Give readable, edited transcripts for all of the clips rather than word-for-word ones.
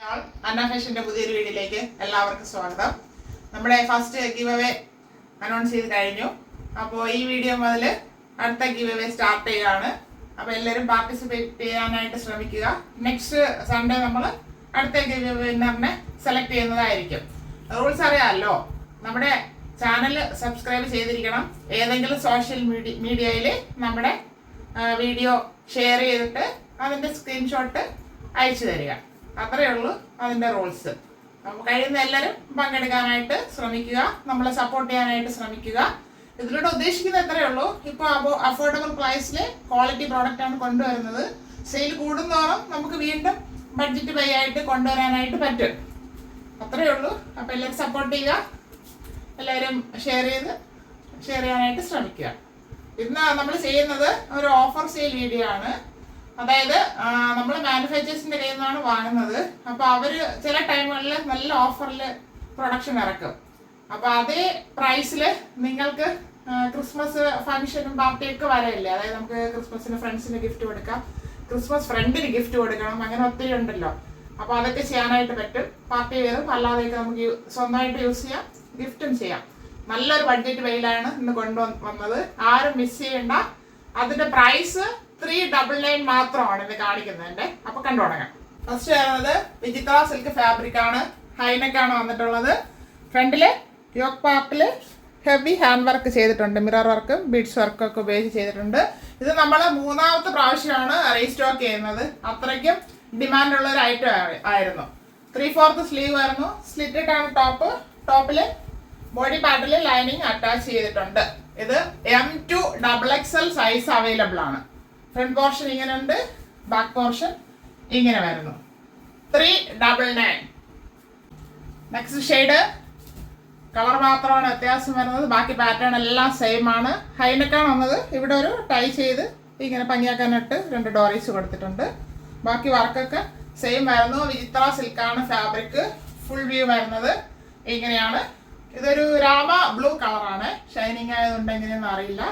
അന്ന ഫാഷന്റെ പുതിയൊരു വീഡിയോയിലേക്ക് എല്ലാവർക്കും സ്വാഗതം. നമ്മുടെ ഫസ്റ്റ് ഗിവ് അവേ അനൗൺസ് ചെയ്ത് കഴിഞ്ഞു. അപ്പോൾ ഈ വീഡിയോ മുതൽ അടുത്ത ഗിവ് അവേ സ്റ്റാർട്ട് ചെയ്യുകയാണ്. അപ്പോൾ എല്ലാവരും പാർട്ടിസിപ്പേറ്റ് ചെയ്യാനായിട്ട് ശ്രമിക്കുക. നെക്സ്റ്റ് സൺഡേ നമ്മൾ അടുത്ത ഗിവ് അവേ വിന്നറിനെ സെലക്ട് ചെയ്യുന്നതായിരിക്കും. റൂൾസ് അറിയാമല്ലോ. നമ്മുടെ ചാനൽ സബ്സ്ക്രൈബ് ചെയ്തിരിക്കണം. ഏതെങ്കിലും സോഷ്യൽ മീഡിയയിൽ നമ്മുടെ വീഡിയോ ഷെയർ ചെയ്തിട്ട് അതിൻ്റെ സ്ക്രീൻഷോട്ട് അയച്ചു തരിക. അത്രയേ ഉള്ളൂ അതിൻ്റെ റൂൾസ്. അപ്പോൾ കഴിയുന്ന എല്ലാവരും പങ്കെടുക്കാനായിട്ട് ശ്രമിക്കുക, നമ്മളെ സപ്പോർട്ട് ചെയ്യാനായിട്ട് ശ്രമിക്കുക. ഇതിലൂടെ ഉദ്ദേശിക്കുന്നത് എത്രയേ ഉള്ളൂ, ഇപ്പോൾ അഫോർഡബിൾ പ്രൈസിൽ ക്വാളിറ്റി പ്രോഡക്റ്റ് ആണ് കൊണ്ടുവരുന്നത്. സെയിൽ കൂടുന്നതോറും നമുക്ക് വീണ്ടും ബഡ്ജറ്റ് പേ ആയിട്ട് കൊണ്ടുവരാനായിട്ട് പറ്റും. അത്രയേ ഉള്ളൂ. അപ്പോൾ എല്ലാവരും സപ്പോർട്ട് ചെയ്യുക, എല്ലാവരും ഷെയർ ചെയ്യാനായിട്ട് ശ്രമിക്കുക. ഇന്ന് നമ്മൾ ചെയ്യുന്നത് ഒരു ഓഫർ സെയിൽ വീഡിയോ ആണ്. അതായത് നമ്മൾ മാനുഫാക്ചേഴ്സിന്റെ കയ്യിൽ നിന്നാണ് വാങ്ങുന്നത്. അപ്പോൾ അവർ ചില ടൈമുകളിൽ നല്ല ഓഫറിൽ പ്രൊഡക്ഷൻ ഇറക്കും. അപ്പോൾ അതേ പ്രൈസിൽ നിങ്ങൾക്ക് ക്രിസ്മസ് ഫംഗ്ഷനും പാർട്ടിയൊക്കെ വരയില്ലേ. അതായത് നമുക്ക് ക്രിസ്മസിന് ഫ്രണ്ട്സിന് ഗിഫ്റ്റ് കൊടുക്കാം, ക്രിസ്മസ് ഫ്രണ്ടിന് ഗിഫ്റ്റ് കൊടുക്കണം, അങ്ങനെ ഒത്തിരി ഉണ്ടല്ലോ. അപ്പോൾ അതൊക്കെ ചെയ്യാനായിട്ട് പറ്റും. പാർട്ടി വെയറും അല്ലാതെയൊക്കെ നമുക്ക് സ്വന്തമായിട്ട് യൂസ് ചെയ്യാം, ഗിഫ്റ്റും ചെയ്യാം. നല്ലൊരു ബഡ്ജറ്റ് വെയിലാണ് ഇന്ന് കൊണ്ടുവന്നത്. ആരും മിസ് ചെയ്യണ്ട. അതിന്റെ പ്രൈസ് 399 മാത്രമാണ് ഇത് കാണിക്കുന്നതിന്റെ. അപ്പൊ കണ്ടു തുടങ്ങാം. ഫസ്റ്റ് വരുന്നത് വിചിത്ര സിൽക്ക് ഫാബ്രിക് ആണ്. ഹൈനെക്കാണ് വന്നിട്ടുള്ളത്. ഫ്രണ്ടില് യോക്ക് പാർട്ടില് ഹെവി ഹാൻഡ് വർക്ക് ചെയ്തിട്ടുണ്ട്. മിറർ വർക്കും ബീഡ്സ് വർക്കും ഒക്കെ ഉപയോഗിച്ച് ചെയ്തിട്ടുണ്ട്. ഇത് നമ്മൾ മൂന്നാമത്തെ പ്രാവശ്യമാണ് റീസ്റ്റോക്ക് ചെയ്യുന്നത്. അത്രയ്ക്കും ഡിമാൻഡ് ഉള്ള ഒരു ഐറ്റം ആയിരുന്നു. 3/4 സ്ലീവ് ആയിരുന്നു. സ്ലിറ്റഡ് ആണ് ടോപ്പ്. ടോപ്പില് ബോഡി പാർട്ടിൽ ലൈനിങ് അറ്റാച്ച് ചെയ്തിട്ടുണ്ട്. ഇത് M2 XXL സൈസ് അവൈലബിൾ ആണ്. ഫ്രണ്ട് പോർഷൻ ഇങ്ങനെ ഉണ്ട്, ബാക്ക് പോർഷൻ ഇങ്ങനെ വരുന്നു. 399. നെക്സ്റ്റ് ഷെയ്ഡ് കളർ മാത്രമാണ് വ്യത്യാസം വരുന്നത്. ബാക്കി പാറ്റേൺ എല്ലാം സെയിം ആണ്. ഹൈനെക്കാണ് വന്നത്. ഇവിടെ ഒരു ടൈ ചെയ്ത് ഇങ്ങനെ പഞ്ഞിയാക്കാനായിട്ട് 2 ഡോറീസ് കൊടുത്തിട്ടുണ്ട്. ബാക്കി വർക്കൊക്കെ സെയിം വരുന്നു. വിചിത്ര സിൽക്കാണ് ഫാബ്രിക്. ഫുൾ വ്യൂ വരുന്നത് ഇങ്ങനെയാണ്. ഇതൊരു രാമ ബ്ലൂ കളറാണ്. ഷൈനിങ് ആയതുകൊണ്ട് എങ്ങനെയൊന്നും അറിയില്ല.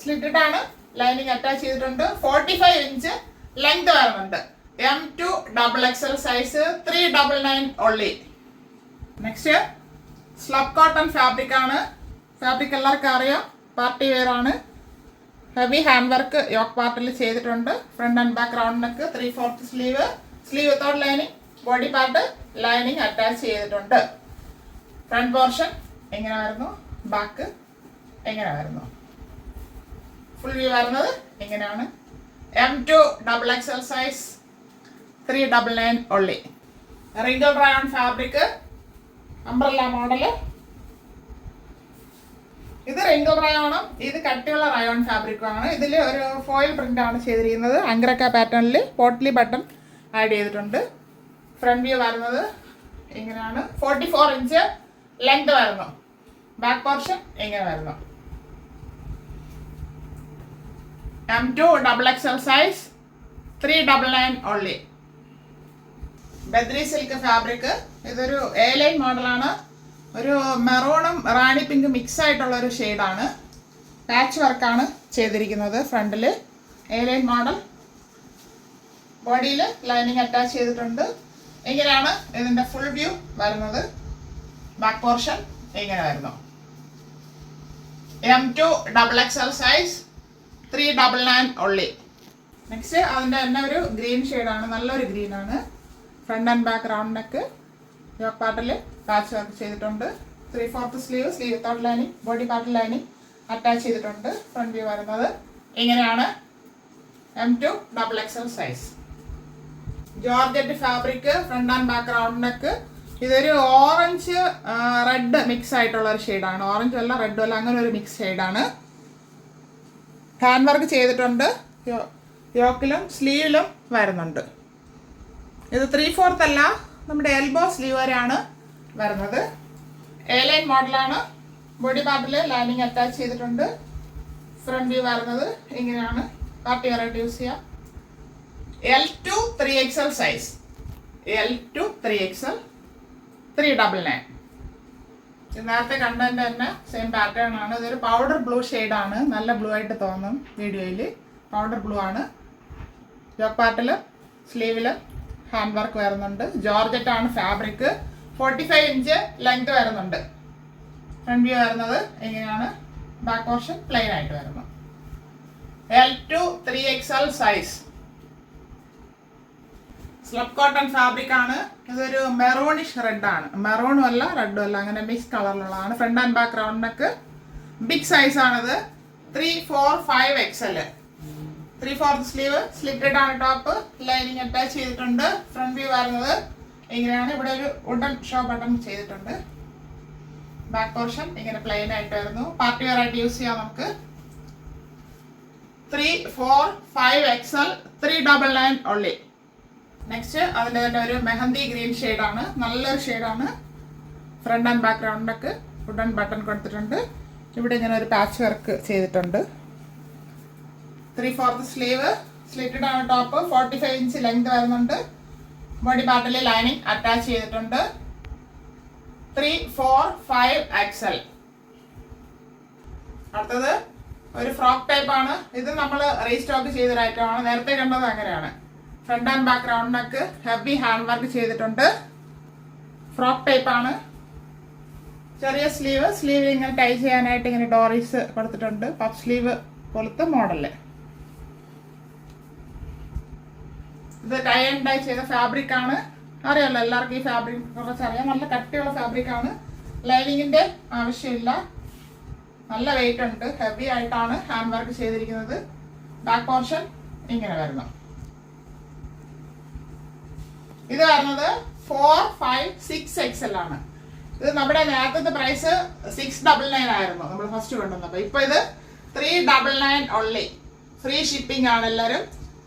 സ്ലിറ്റഡ് ആണ്. ലൈനിങ് അറ്റാച്ച് ചെയ്തിട്ടുണ്ട്. 45 ഇഞ്ച് ലെങ്ത് വരുന്നുണ്ട്. M2 XXL size. 399 only. Next slub cotton fabric ആണ്. ഫാബ്രിക് എല്ലാവർക്കും അറിയാം. പാർട്ടി വെയർ ആണ്. ഹെവി ഹാൻഡ് വർക്ക് യോക്ക് പാർട്ടിൽ ചെയ്തിട്ടുണ്ട്. Front and back round neck. 3/4 sleeve. Sleeve without lining. Body part lining attach ചെയ്തിട്ടുണ്ട്. Front portion എങ്ങനെ വരുന്നു, ബാക്ക് എങ്ങനെ വരുന്നു. ഫുൾ വ്യൂ വരുന്നത് ഇങ്ങനെയാണ്. M2 XXL size. 399 only. Wrinkle rayon fabric. Umbrella model. ഇത് റിങ്കിൾ റയോണും ഇത് കട്ടിയുള്ള റയോൺ ഫാബ്രിക്കും ആണ്. ഇതിൽ ഒരു ഫോയിൽ പ്രിന്റ് ആണ് ചെയ്തിരിക്കുന്നത്. അങ്ക്രക്ക പാറ്റേണിൽ പോട്ട്ലി ബട്ടൺ ആഡ് ചെയ്തിട്ടുണ്ട്. ഫ്രണ്ട് വ്യൂ വരുന്നത് ഇങ്ങനെയാണ്. 44 ഇഞ്ച് ലെങ്ത് വരുന്നു. ബാക്ക് പോർഷൻ ഇങ്ങനെ വരുന്നു. M2 XXL size. 399 only. Badri silk fabric. ഇതൊരു A-ലൈൻ മോഡലാണ്. ഒരു മെറൂണും റാണി പിങ്കും മിക്സ് ആയിട്ടുള്ള ഒരു ഷെയ്ഡാണ്. പാച്ച് വർക്കാണ് ചെയ്തിരിക്കുന്നത്. ഫ്രണ്ടിൽ A-ലൈൻ മോഡൽ. ബോഡിയിൽ ലൈനിങ് അറ്റാച്ച് ചെയ്തിട്ടുണ്ട്. ഇങ്ങനെയാണ് ഇതിൻ്റെ ഫുൾ വ്യൂ വരുന്നത്. ബാക്ക് പോർഷൻ ഇങ്ങനെ വരുന്നു. M2 XXL size. 399 only. Next അതിൻ്റെ തന്നെ ഒരു ഗ്രീൻ ഷെയ്ഡാണ്. നല്ലൊരു ഗ്രീനാണ്. Front and back round neck. Yoke പാർട്ടിൽ പാച്ച് വർക്ക് ചെയ്തിട്ടുണ്ട്. 3/4 sleeve. Sleeve without lining. Body പാർട്ടിൽ ലൈനിങ് അറ്റാച്ച് ചെയ്തിട്ടുണ്ട്. ഫ്രണ്ട് വ്യൂ വരുന്നത് ഇങ്ങനെയാണ്. M2 XXL size. Georgette fabric. Front and back round neck. ഇതൊരു ഓറഞ്ച് റെഡ് മിക്സ് ആയിട്ടുള്ള ഒരു ഷെയ്ഡാണ്. ഓറഞ്ചും അല്ല റെഡും അല്ല, അങ്ങനെ ഒരു മിക്സ് ഷെയ്ഡാണ്. ഹാൻഡ് വർക്ക് ചെയ്തിട്ടുണ്ട്. യോക്കിലും സ്ലീവിലും വരുന്നുണ്ട്. ഇത് 3/4 അല്ല, നമ്മുടെ എൽബോ സ്ലീവ് വരെയാണ് വരുന്നത്. A-ലൈൻ മോഡലാണ്. ബോഡി പാർട്ടിൽ ലൈനിങ് അറ്റാച്ച് ചെയ്തിട്ടുണ്ട്. ഫ്രണ്ട് വ്യൂ വരുന്നത് ഇങ്ങനെയാണ്. പാർട്ടി വെയറായിട്ട് യൂസ് ചെയ്യാം. L2 3XL size. L2 3XL. 399. നേരത്തെ കണ്ടതിൻ്റെ തന്നെ സെയിം പാറ്റേൺ ആണ്. ഇതൊരു പൗഡർ ബ്ലൂ ഷെയ്ഡാണ്. നല്ല ബ്ലൂ ആയിട്ട് തോന്നും വീഡിയോയിൽ. പൗഡർ ബ്ലൂ ആണ്. യോക്ക് പാർട്ടിൽ സ്ലീവിൽ ഹാൻഡ് വർക്ക് വരുന്നുണ്ട്. ജോർജറ്റ് ആണ് ഫാബ്രിക്. 45 ഇഞ്ച് ലെങ്ത് വരുന്നുണ്ട്. ഫ്രണ്ട് വ്യൂ വരുന്നത് എങ്ങനെയാണ്? ബാക്ക് പോർഷൻ പ്ലെയിൻ ആയിട്ട് വരുന്നു. L to 3XL size. Slub cotton fabric ആണ്. ഇതൊരു മെറൂണിഷ് റെഡ് ആണ്. മെറൂണും അല്ല റെഡും അല്ല, അങ്ങനെ മിക്സ് കളറിലുള്ളതാണ്. Front and back round neck. Big size ആണിത്. 3, 4, 5 XL. 3/4 സ്ലീവ്. സ്ലിറ്റഡ് ആണ് ടോപ്പ്. ലൈനിങ് അറ്റാച്ച് ചെയ്തിട്ടുണ്ട്. ഫ്രണ്ട് വ്യൂ വരുന്നത് ഇങ്ങനെയാണ്. ഇവിടെ ഒരു വുഡൻ ഷോ ബട്ടൺ ചെയ്തിട്ടുണ്ട്. ബാക്ക് പോർഷൻ ഇങ്ങനെ പ്ലെയിൻ ആയിട്ട് വരുന്നു. പാർട്ടി വെയർ ആയിട്ട് യൂസ് ചെയ്യാം നമുക്ക്. 3, 4, 5 XL. 399 only. നെക്സ്റ്റ് അതിൻ്റെ തന്നെ ഒരു മെഹന്തി ഗ്രീൻ ഷെയ്ഡാണ്. നല്ലൊരു ഷെയ്ഡാണ്. ഫ്രണ്ട് ആൻഡ് ബാക്ക് റൗണ്ടൊക്കെ വുഡൻ ബട്ടൺ കൊടുത്തിട്ടുണ്ട്. ഇവിടെ ഇങ്ങനെ ഒരു പാച്ച് വർക്ക് ചെയ്തിട്ടുണ്ട്. 3/4 സ്ലീവ്. സ്ലിറ്റഡ് ആണ് ടോപ്പ്. 45 ഇഞ്ച് ലെങ്ത് വരുന്നുണ്ട്. ബോഡി പാർട്ടിൽ ലൈനിങ് അറ്റാച്ച് ചെയ്തിട്ടുണ്ട്. 3, 4, 5 XL. അടുത്തത് ഒരു ഫ്രോക്ക് ടൈപ്പ് ആണ്. ഇത് നമ്മൾ റീസ്റ്റോക്ക് ചെയ്തൊരു ഐറ്റം ആണ്. നേരത്തെ കണ്ടത് അങ്ങനെയാണ്. Front and back round neck. Heavy hand work ചെയ്തിട്ടുണ്ട്. ഫ്രോക്ക് ടൈപ്പ് ആണ്. ചെറിയ സ്ലീവ്. സ്ലീവ് ഇങ്ങനെ ടൈ ചെയ്യാനായിട്ട് ഇങ്ങനെ ഡോറീസ് കൊടുത്തിട്ടുണ്ട്. പഫ് സ്ലീവ് പോലത്തെ മോഡല്. ഇത് ടൈ ആൻഡ് ഡൈ ചെയ്ത ഫാബ്രിക് ആണ്. അറിയാമല്ലോ എല്ലാവർക്കും ഈ ഫാബ്രിക് കുറച്ചറിയാം. നല്ല കട്ടിയുള്ള ഫാബ്രിക് ആണ്. ലൈനിങ്ങിന്റെ ആവശ്യമില്ല. നല്ല വെയിറ്റ് ഉണ്ട്. ഹെവി ആയിട്ടാണ് ഹാൻഡ് വർക്ക് ചെയ്തിരിക്കുന്നത്. ബാക്ക് പോർഷൻ ഇങ്ങനെ വരുന്നു. ഇത് വരുന്നത് 4, 5, 6 XL ആണ്. ഇത് നമ്മുടെ നേരത്തെ പ്രൈസ് 699 ആയിരുന്നു നമ്മൾ ഫസ്റ്റ് കൊണ്ടുവന്നപ്പോൾ. ഇപ്പൊ ഇത് 399 ഓൺലി. ഫ്രീ ഷിപ്പിംഗ് ആണ്. എല്ലാവരും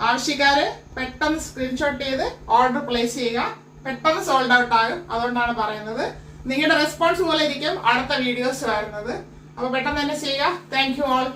ആവശ്യക്കാര് പെട്ടെന്ന് സ്ക്രീൻഷോട്ട് ചെയ്ത് ഓർഡർ പ്ലേസ് ചെയ്യുക. പെട്ടെന്ന് സോൾഡ് ഔട്ട് ആകും. അതുകൊണ്ടാണ് പറയുന്നത്. നിങ്ങളുടെ റെസ്പോൺസ് പോലെ ഇരിക്കും അടുത്ത വീഡിയോസ് വരുന്നത്. അപ്പോൾ പെട്ടെന്ന് തന്നെ ചെയ്യുക. Thank you all.